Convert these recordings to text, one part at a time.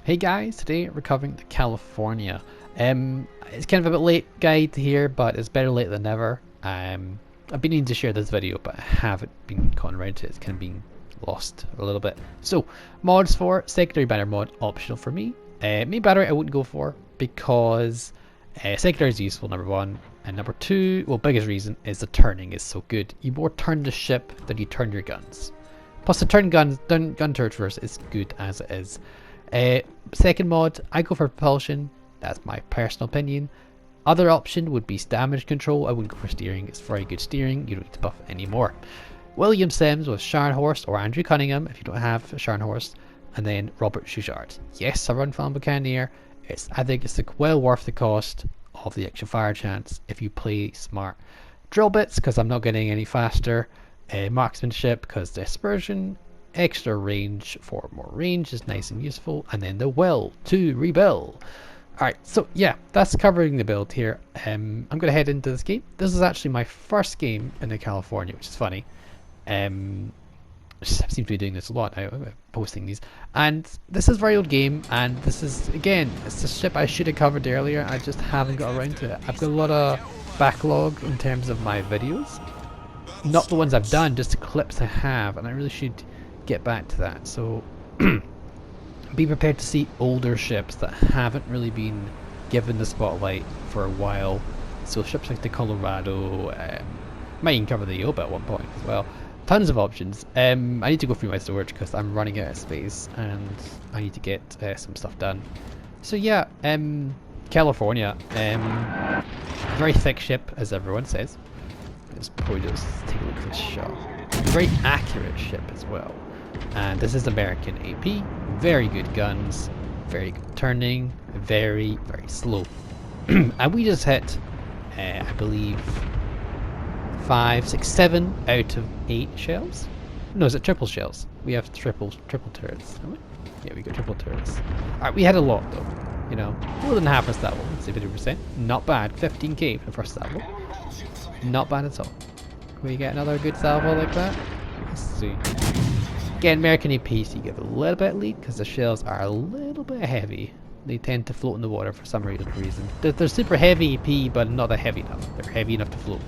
Hey guys, today we're covering the California. It's kind of a bit late guide here, but it's better late than never. I've been needing to share this video, but I haven't been gotten around to it. It's kind of been lost a little bit. So, mods for secondary banner mod, optional for me. Main banner I wouldn't go for because secondary is useful, number one. And number two, well, biggest reason is the turning is so good. You more turn the ship than you turn your guns. Plus the gun turret reverse is good as it is. Second mod, I go for propulsion. That's my personal opinion. Other option would be damage control. I wouldn't go for steering. It's very good steering. You don't need to buff it anymore. William Sims with Scharnhorst or Andrew Cunningham if you don't have Scharnhorst. And then Robert Schuchard. Yes, I run Fan Buccaneer. I think it's well worth the cost of the extra fire chance if you play smart. Drill bits because I'm not getting any faster. Marksmanship because dispersion. Extra range for more range is nice and useful, and then the will to rebuild. Alright, so yeah, that's covering the build here. I'm going to head into this game. This is actually my first game in the California, which is funny. I seem to be doing this a lot now, posting these. And this is a very old game, and this is, again, it's a ship I should have covered earlier. I just haven't got around to it. I've got a lot of backlog in terms of my videos. Not the ones I've done, just the clips I have, and I really should get back to that. So be prepared to see older ships that haven't really been given the spotlight for a while. So ships like the Colorado, might even cover the Yoba at one point as well. Tons of options. I need to go through my storage because I'm running out of space and I need to get some stuff done. So yeah, California, very thick ship as everyone says. Let's probably just take a look at this shot. Very accurate ship as well. And this is American AP, very good guns, very good turning, very slow. And we just hit, I believe, 5, 6, 7 out of 8 shells. No, is it triple shells? We have triple turrets, haven't we? Yeah, we got triple turrets. Alright, we had a lot though, you know, more than half our salvo, let's say 50%. Not bad, 15k for the first salvo. Not bad at all. Can we get another good salvo like that? Let's see. Again, American APs you give a little bit lead because the shells are a little bit heavy. They tend to float in the water for some reason. They're super heavy AP, but not that heavy enough. They're heavy enough to float.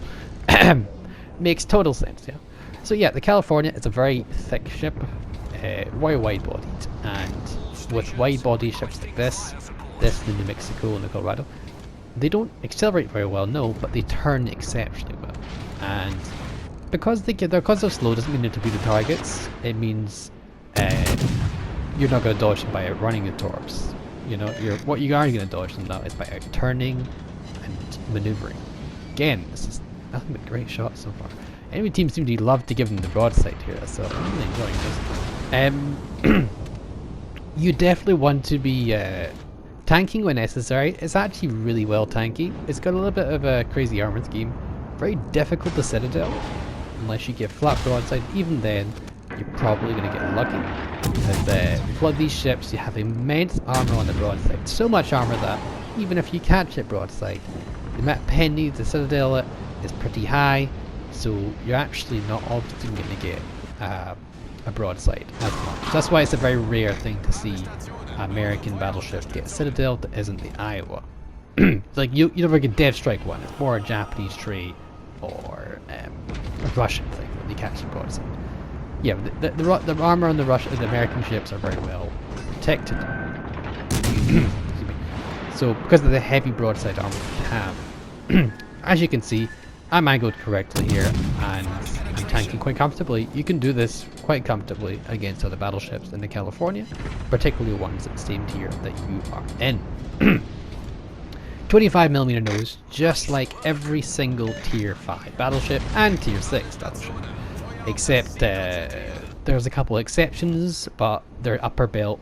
Makes total sense, yeah. So yeah, the California is a very thick ship, very wide-bodied, and with wide-body ships like this, the New Mexico and the Colorado, they don't accelerate very well, no, but they turn exceptionally well. And because they're slow doesn't mean they're to be the targets. It means you're not going to dodge them by outrunning the torps. You know, what you are going to dodge them now is by out turning and maneuvering. Again, this is nothing but great shots so far. Enemy teams seem to love to give them the broadside here, so I'm really enjoying this. You definitely want to be tanking when necessary. It's actually really well tanky. It's got a little bit of a crazy armor scheme. Very difficult to citadel. Unless you get flat broadside, even then, you're probably going to get lucky. Because with one of these ships, you have immense armor on the broadside. So much armor that, even if you catch it broadside, the amount of pennies to citadel it is pretty high. So you're actually not often going to get a broadside as much. That's why it's a very rare thing to see American battleship get citadel that isn't the Iowa. It's like you never get Dev Strike one. It's more a Japanese trade or a Russian thing when they catch the broadside. Yeah, the armor on the American ships are very well protected. So because of the heavy broadside armor they have, as you can see, I'm angled correctly here and I'm tanking quite comfortably. You can do this quite comfortably against other battleships in the California, particularly ones at the same tier that you are in. 25mm nose, just like every single tier 5 battleship and tier 6 battleship. Except there's a couple exceptions, but their upper bow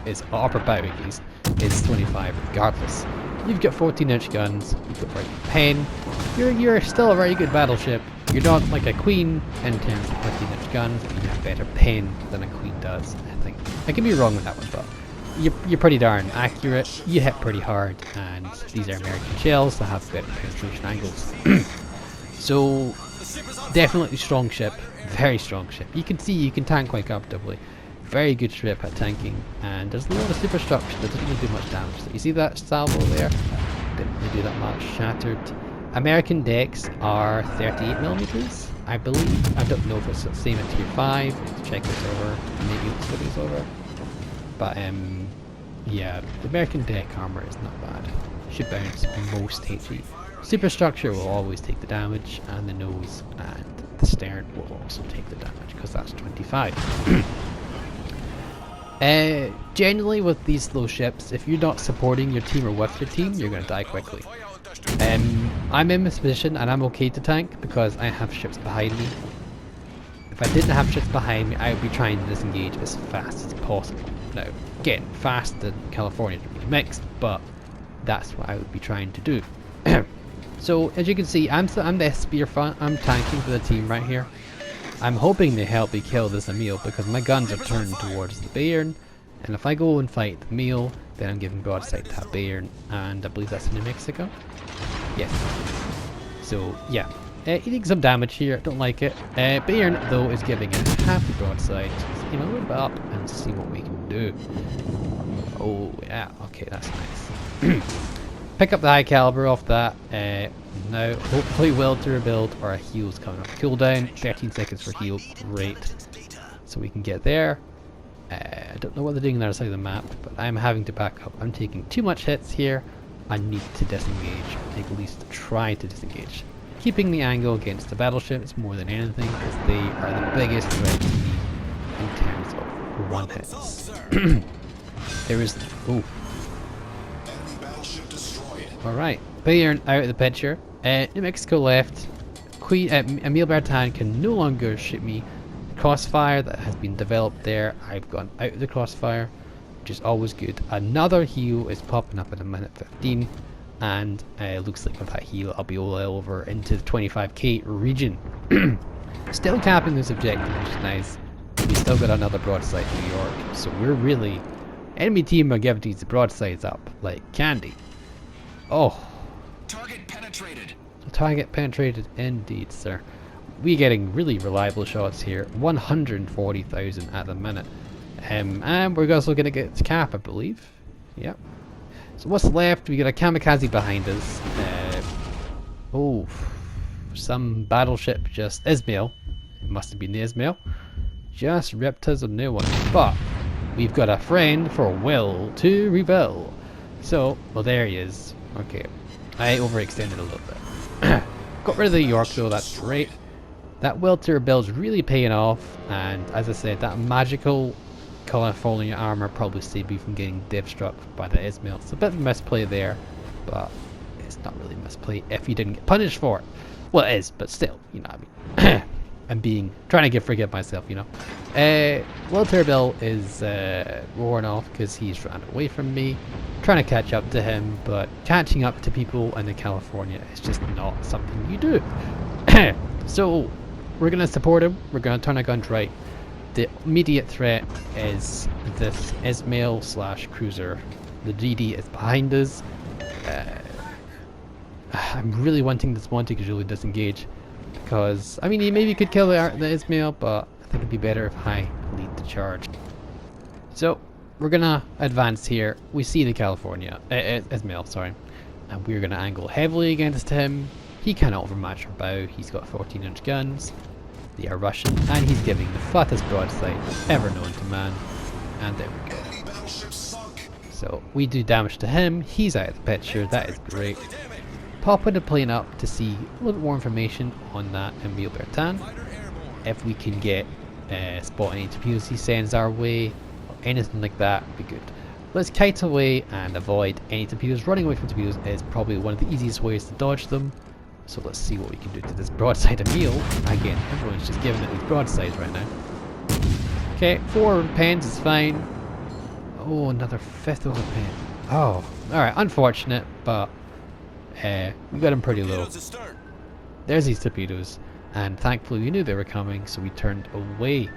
is 25 regardless. You've got 14-inch guns, you've got very good pen, you're still a very good battleship. You're not like a queen in terms of 14-inch guns, but you have better pen than a queen does, I think. I could be wrong with that one, but you're pretty darn accurate, you hit pretty hard, and these are American shells that have better penetration angles. So, definitely strong ship, very strong ship. You can see you can tank quite comfortably. very good ship at tanking, and there's a lot of superstructure that doesn't really do much damage. So you see that salvo there? Didn't really do that much. Shattered. American decks are 38mm, I believe. I don't know if it's the same at tier 5. Let's check this over. Maybe this video's over. But yeah, the American deck armor is not bad. Should bounce most HE. Superstructure will always take the damage, and the nose and the stern will also take the damage because that's 25. Generally with these slow ships, if you're not supporting your team or with your team, you're going to die quickly. I'm in this position and I'm okay to tank because I have ships behind me. If I didn't have ships behind me, I would be trying to disengage as fast as possible. Now, again, fast and California are really mixed, but that's what I would be trying to do. So, as you can see, I'm the spear front. I'm tanking for the team right here. I'm hoping they help me kill this Emil because my guns are turned towards the Bayern, and if I go and fight the Emil, then I'm giving broadside to that Bayern, and I believe that's in New Mexico. Yes. So, yeah. Eating some damage here, don't like it. Bayern, though, is giving a half the broadside. So, a little bit up and see what we can do. Oh, yeah. Okay, that's nice. Pick up the high caliber off that. Now, hopefully will to rebuild, or a heal's coming up. Cooldown, 13 seconds for heal. Great. So we can get there. I don't know what they're doing on the other side of the map, but I'm having to back up. I'm taking too much hits here. I need to disengage, or at least try to disengage. Keeping the angle against the battleships more than anything, because they are the biggest threat to me in terms of one hits. There is... Ooh. Alright, Bayern out of the picture. New Mexico left. Emil Bertin can no longer shoot me. Crossfire that has been developed there, I've gone out of the crossfire, which is always good. Another heal is popping up in a minute 15, and looks like with that heal I'll be all over into the 25k region. Still capping this objective, which is nice. We still got another broadside in New York, so we're really... Enemy team are giving these broadsides up like candy. Oh. Target penetrated. Target penetrated indeed, sir. We're getting really reliable shots here. 140,000 at the minute. And we're also going to get to cap, I believe. Yep. So what's left? We got a kamikaze behind us. Oh. Some battleship just... Ismail. It must have been the Ismail. Just ripped us a new one. But we've got a friend for Will to reveal. So, well, there he is. Okay. I overextended a little bit. Got rid of the York though, that's great. That Welter build's really paying off, and as I said, that magical California armor probably saved me from getting div struck by the Ismail. It's a bit of a misplay there, but it's not really a misplay if you didn't get punished for it. Well, it is, but still, you know what I mean. I'm trying to forgive myself, you know. Welter Bill is roaring off because he's run away from me. Trying to catch up to him, but catching up to people in California is just not something you do. So we're going to support him. We're going to turn our guns right. The immediate threat is this Ismail / cruiser. The GD is behind us. I'm really wanting this Monty to really disengage, because I mean he maybe could kill the Ismail, but I think it'd be better if I lead the charge. So we're gonna advance here. We see the California Ismail, sorry, and we're gonna angle heavily against him. He cannot overmatch our bow. He's got 14-inch guns. They are Russian, and he's giving the flattest broadside ever known to man. And there we go. So we do damage to him. He's out of the picture. That is great. Popping the plane up to see a little bit more information on that Emil Bertin. If we can get spot any torpedoes he sends our way, or anything like that, would be good. Let's kite away and avoid any torpedoes. Running away from torpedoes is probably one of the easiest ways to dodge them. So let's see what we can do to this broadside Emil. Again, everyone's just giving it these broadsides right now. Okay, 4 pens is fine. Oh, another 5th of a pen. Oh, alright, unfortunate, but we got him pretty low. There's these torpedoes, and thankfully we knew they were coming, so we turned away.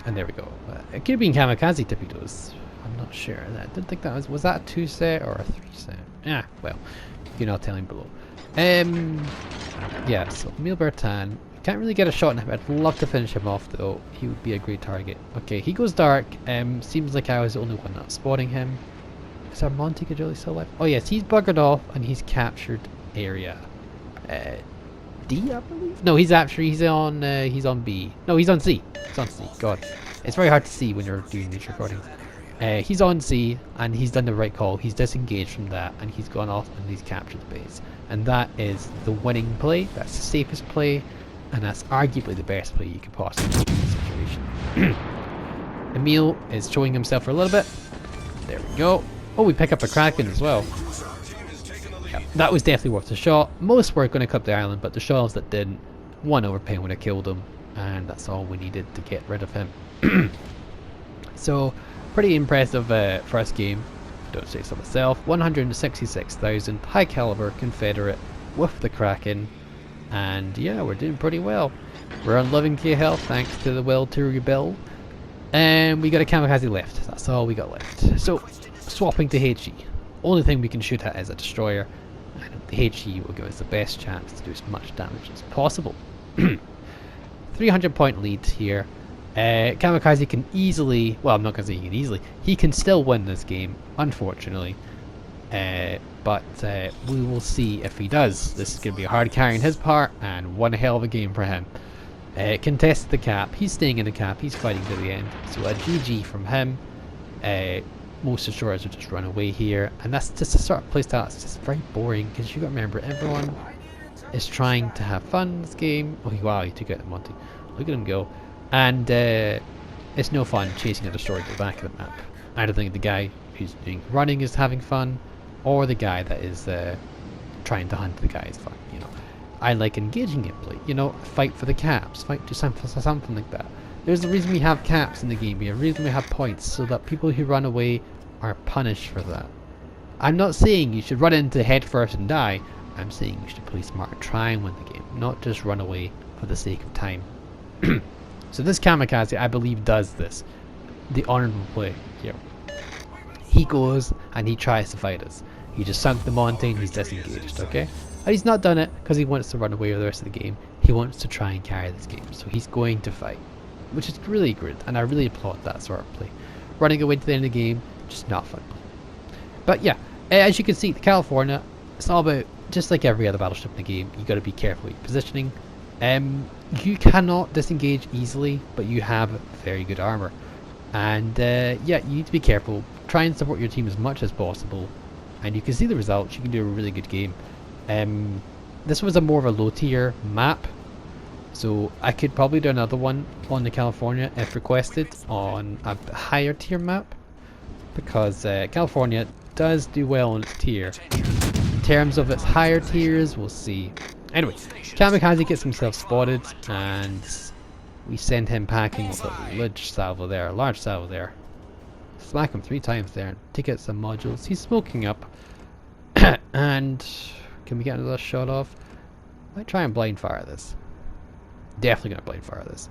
And there we go. It could have been kamikaze torpedoes. I'm not sure. I didn't think that was that a 2 set or a 3 set? Ah, well, you're not telling below. Yeah, so Emil Bertin, Can't really get a shot on him. I'd love to finish him off though. He would be a great target. Okay, he goes dark. Seems like I was the only one not spotting him. Is our Monty Gajoli still alive? Oh yes, he's buggered off and he's captured area. D, I believe? No, he's on B. No, he's on C. He's on C. God. It's very hard to see when you're doing these recordings. He's on C and he's done the right call. He's disengaged from that and he's gone off and he's captured the base. And that is the winning play. That's the safest play. And that's arguably the best play you could possibly do in this situation. Emil is showing himself for a little bit. There we go. Oh, we pick up a Kraken as well. Yep, that was definitely worth the shot. Most were going to clip the island, but the shots that didn't, one overpin would have killed him. And that's all we needed to get rid of him. So, pretty impressive first game. Don't say so myself. 166,000 high caliber Confederate with the Kraken. And yeah, we're doing pretty well. We're on 11k health thanks to the will to rebuild. And we got a kamikaze left. That's all we got left. So, swapping to HE. Only thing we can shoot at is a destroyer. And the HE will give us the best chance to do as much damage as possible. 300 point lead here. Kamikaze can easily, well, I'm not going to say he can easily, he can still win this game, unfortunately. But we will see if he does. This is going to be a hard carry on his part, and one hell of a game for him. Contest the cap. He's staying in the cap. He's fighting to the end. So a GG from him. Most destroyers will just run away here, and that's just a sort of playstyle. It's just very boring because you got to remember everyone is trying to have fun in this game. Oh wow, he took out the Monty. Look at him go. And it's no fun chasing a destroyer to the back of the map. I don't think the guy who's doing running is having fun, or the guy that is trying to hunt the guy is fun. You know, I like engaging gameplay. You know, fight for the caps, fight to something like that. There's a reason we have caps in the game. There's a reason we have points, so that people who run away are punished for that. I'm not saying you should run into head first and die. I'm saying you should play smart and try and win the game, not just run away for the sake of time. So this kamikaze, I believe, does this. The honorable play here. He goes and he tries to fight us. He just sunk the mountain, he's disengaged, okay? And he's not done it because he wants to run away with the rest of the game. He wants to try and carry this game, so he's going to fight. Which is really good, and I really applaud that sort of play. Running away to the end of the game, just not fun. But yeah, as you can see, the California, it's all about, just like every other battleship in the game, you got to be careful with your positioning. You cannot disengage easily, but you have very good armor. And yeah, you need to be careful. Try and support your team as much as possible. And you can see the results. You can do a really good game. This was a more of a low tier map. So I could probably do another one on the California if requested on a higher tier map. Because California does do well on its tier. In terms of its higher tiers, we'll see. Anyway, Kamikaze gets himself spotted, and we send him packing with a large salvo there. Smack him 3 times there, and take out some modules. He's smoking up. And can we get another shot off? Might try and blind fire this. Definitely gonna blind fire this.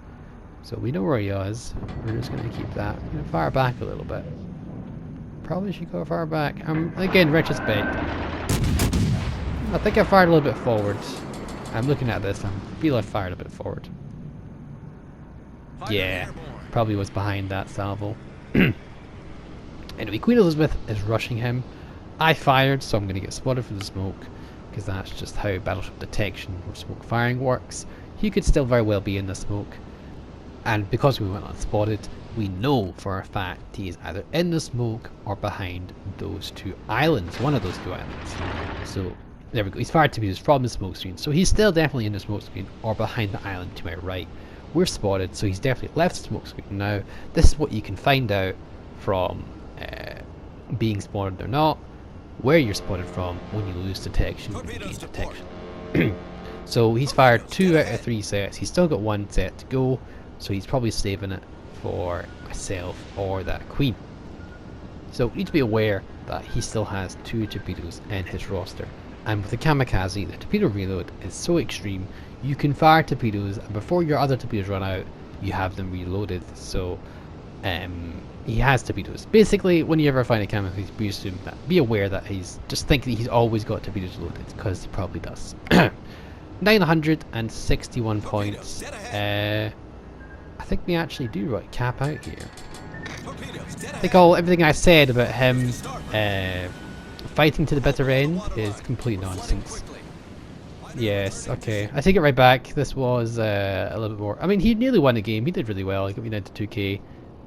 So we know where he is. We're just gonna keep that. I'm gonna fire back a little bit. Probably should go far back. Again, retrospect. I think I fired a little bit forward. I'm looking at this. I feel I fired a bit forward. Yeah, probably was behind that salvo. Anyway, Queen Elizabeth is rushing him. I fired, so I'm going to get spotted from the smoke, because that's just how battleship detection or smoke firing works. He could still very well be in the smoke, and because we went unspotted, we know for a fact he is either in the smoke or behind those 2 islands, one of those 2 islands. So there we go, he's fired torpedoes from the smoke screen, so he's still definitely in the smoke screen or behind the island to my right. We're spotted, so he's definitely left the smoke screen. Now, this is what you can find out from being spotted or not, where you're spotted from when you lose detection or gain detection. So he's fired 2 out of 3 sets. He's still got 1 set to go, so he's probably saving it for myself or that queen. So you need to be aware that he still has 2 torpedoes in his roster. And with the kamikaze, the torpedo reload is so extreme. You can fire torpedoes, and before your other torpedoes run out, you have them reloaded. So he has torpedoes. Basically, when you ever find a kamikaze, be aware that just think that he's always got torpedoes loaded, because he probably does. 961 points. I think we actually do cap out here. I think everything I said about him fighting to the bitter end is complete nonsense. Yes, okay. I take it right back. This was a little bit more. I mean, he nearly won the game. He did really well. He got me down to 2k.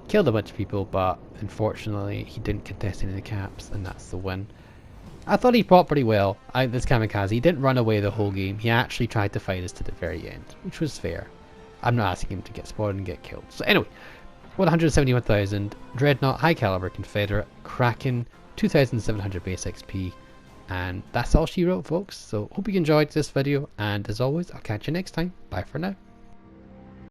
Killed a bunch of people, but unfortunately he didn't contest any of the caps, and that's the win. I thought he fought pretty well. This kamikaze. He didn't run away the whole game. He actually tried to fight us to the very end, which was fair. I'm not asking him to get spotted and get killed. So anyway, 171,000, Dreadnought, High Caliber, Confederate, Kraken, 2,700 base XP, and that's all she wrote, folks. So hope you enjoyed this video, and as always, I'll catch you next time. Bye for now.